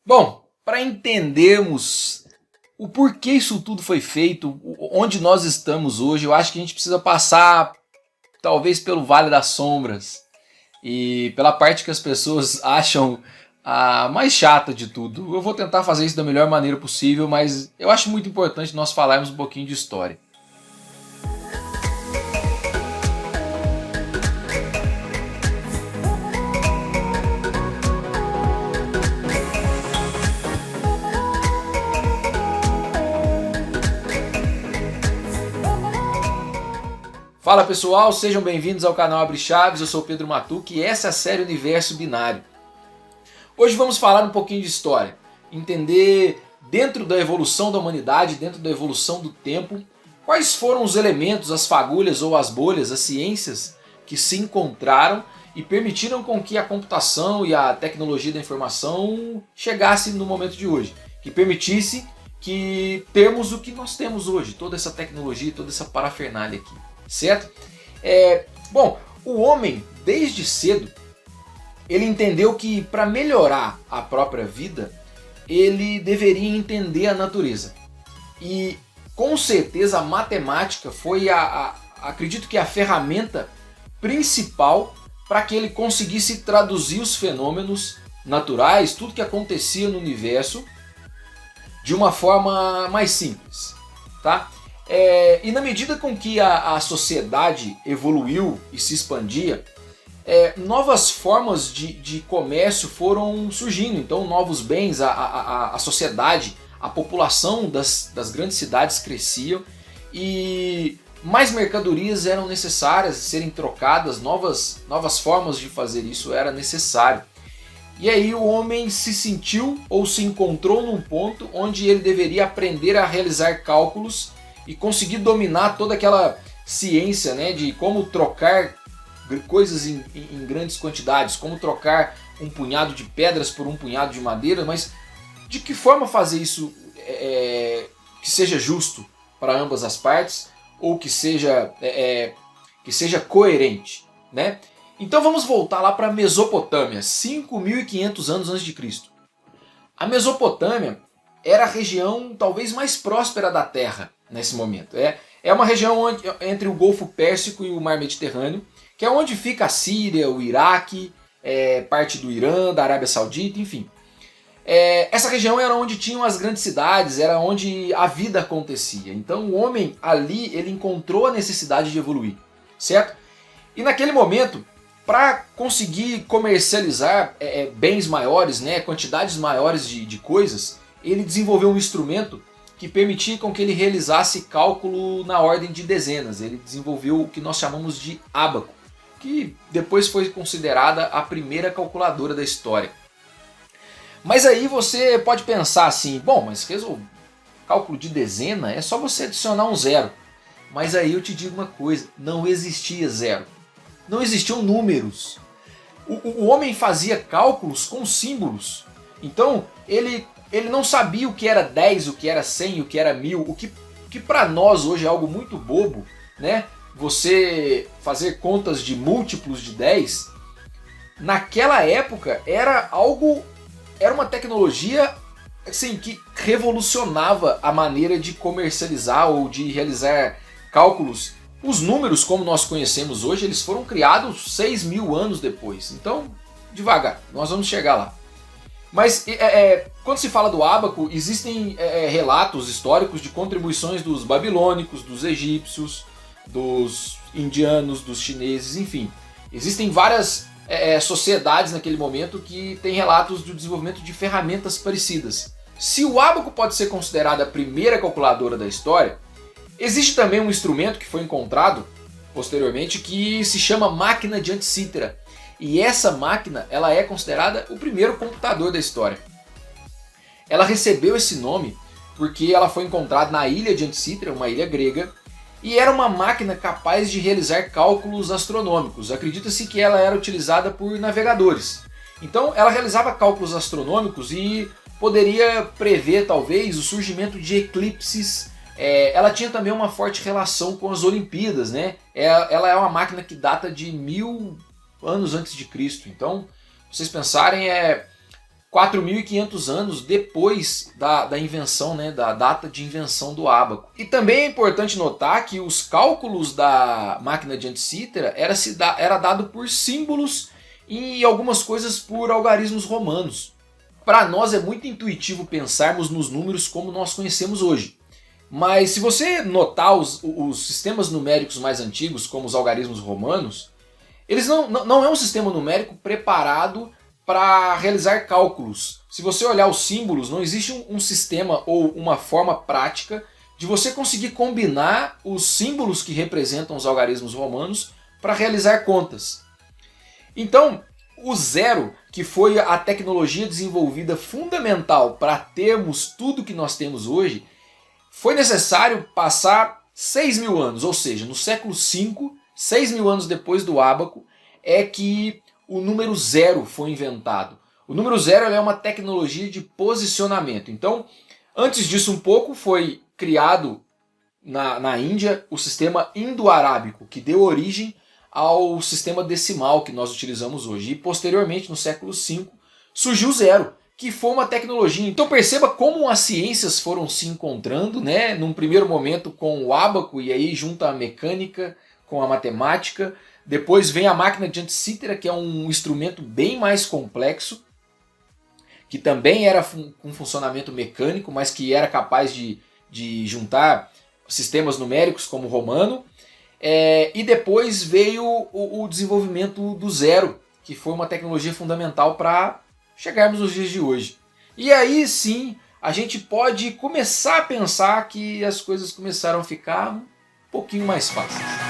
Bom, para entendermos o porquê isso tudo foi feito, onde nós estamos hoje, eu acho que a gente precisa passar talvez pelo Vale das Sombras e pela parte que as pessoas acham a mais chata de tudo. Eu vou tentar fazer isso da melhor maneira possível, mas eu acho muito importante nós falarmos um pouquinho de história. Fala pessoal, sejam bem-vindos ao canal Abre Chaves, eu sou o Pedro Matuque e essa é a série Universo Binário. Hoje vamos falar um pouquinho de história, entender dentro da evolução da humanidade, dentro da evolução do tempo, quais foram os elementos, as fagulhas ou as bolhas, as ciências que se encontraram e permitiram com que a computação e a tecnologia da informação chegasse no momento de hoje, que permitisse que termos o que nós temos hoje, toda essa tecnologia, toda essa parafernália aqui. Certo? Bom, o homem, desde cedo, ele entendeu que para melhorar a própria vida, ele deveria entender a natureza. E com certeza a matemática foi, acredito que a ferramenta principal para que ele conseguisse traduzir os fenômenos naturais, tudo que acontecia no universo, de uma forma mais simples. Tá? E na medida com que a sociedade evoluiu e se expandia, novas formas de comércio foram surgindo. Então novos bens, a sociedade, a população das grandes cidades cresciam e mais mercadorias eram necessárias serem trocadas, novas formas de fazer isso era necessário. E aí o homem se sentiu ou se encontrou num ponto onde ele deveria aprender a realizar cálculos e conseguir dominar toda aquela ciência, né, de como trocar coisas em grandes quantidades, como trocar um punhado de pedras por um punhado de madeira, mas de que forma fazer isso que seja justo para ambas as partes ou que seja coerente, né? Então vamos voltar lá para a Mesopotâmia, 5.500 anos antes de Cristo. A Mesopotâmia era a região talvez mais próspera da Terra nesse momento. É uma região entre o Golfo Pérsico e o Mar Mediterrâneo, que é onde fica a Síria, o Iraque, parte do Irã, da Arábia Saudita, enfim. Essa região era onde tinham as grandes cidades, era onde a vida acontecia. Então o homem ali ele encontrou a necessidade de evoluir, certo? E naquele momento, para conseguir comercializar bens maiores, né, quantidades maiores de coisas, ele desenvolveu um instrumento que permitia com que ele realizasse cálculo na ordem de dezenas. Ele desenvolveu o que nós chamamos de ábaco, que depois foi considerada a primeira calculadora da história. Mas aí você pode pensar assim, bom, mas cálculo de dezena é só você adicionar um zero. Mas aí eu te digo uma coisa, não existia zero. Não existiam números. O homem fazia cálculos com símbolos. Então ele não sabia o que era 10, o que era 100, o que era 1000, o que para nós hoje é algo muito bobo, né? Você fazer contas de múltiplos de 10, naquela época era uma tecnologia assim, que revolucionava a maneira de comercializar ou de realizar cálculos. Os números como nós conhecemos hoje, eles foram criados 6.000 anos depois. Então, devagar, nós vamos chegar lá. Mas quando se fala do ábaco, existem relatos históricos de contribuições dos babilônicos, dos egípcios, dos indianos, dos chineses, enfim. Existem várias sociedades naquele momento que têm relatos do desenvolvimento de ferramentas parecidas. Se o ábaco pode ser considerado a primeira calculadora da história, existe também um instrumento que foi encontrado posteriormente que se chama máquina de Antícera. E essa máquina ela é considerada o primeiro computador da história. Ela recebeu esse nome porque ela foi encontrada na ilha de Antícera, uma ilha grega, e era uma máquina capaz de realizar cálculos astronômicos. Acredita-se que ela era utilizada por navegadores. Então ela realizava cálculos astronômicos e poderia prever talvez o surgimento de eclipses. Ela tinha também uma forte relação com as Olimpíadas, né? Ela é uma máquina que data de 1000 anos antes de Cristo. Então, vocês pensarem, 4.500 anos depois da invenção, né, da data de invenção do ábaco. E também é importante notar que os cálculos da máquina de Antisítera era dado por símbolos e algumas coisas por algarismos romanos. Para nós é muito intuitivo pensarmos nos números como nós conhecemos hoje. Mas se você notar os sistemas numéricos mais antigos, como os algarismos romanos, eles não é um sistema numérico preparado para realizar cálculos. Se você olhar os símbolos, não existe um sistema ou uma forma prática de você conseguir combinar os símbolos que representam os algarismos romanos para realizar contas. Então, o zero, que foi a tecnologia desenvolvida fundamental para termos tudo que nós temos hoje, foi necessário passar 6.000 anos, ou seja, no século V, 6.000 anos depois do ábaco, é que o número zero foi inventado. O número zero é uma tecnologia de posicionamento. Então, antes disso um pouco, foi criado na Índia o sistema indo-arábico, que deu origem ao sistema decimal que nós utilizamos hoje. E posteriormente, no século V, surgiu o zero, que foi uma tecnologia. Então perceba como as ciências foram se encontrando, né? Num primeiro momento com o ábaco, e aí junta a mecânica com a matemática. Depois vem a máquina de Antisítera, que é um instrumento bem mais complexo, que também era com funcionamento mecânico, mas que era capaz de juntar sistemas numéricos como o romano. E depois veio o desenvolvimento do zero, que foi uma tecnologia fundamental para chegarmos nos dias de hoje. E aí sim a gente pode começar a pensar que as coisas começaram a ficar um pouquinho mais fáceis.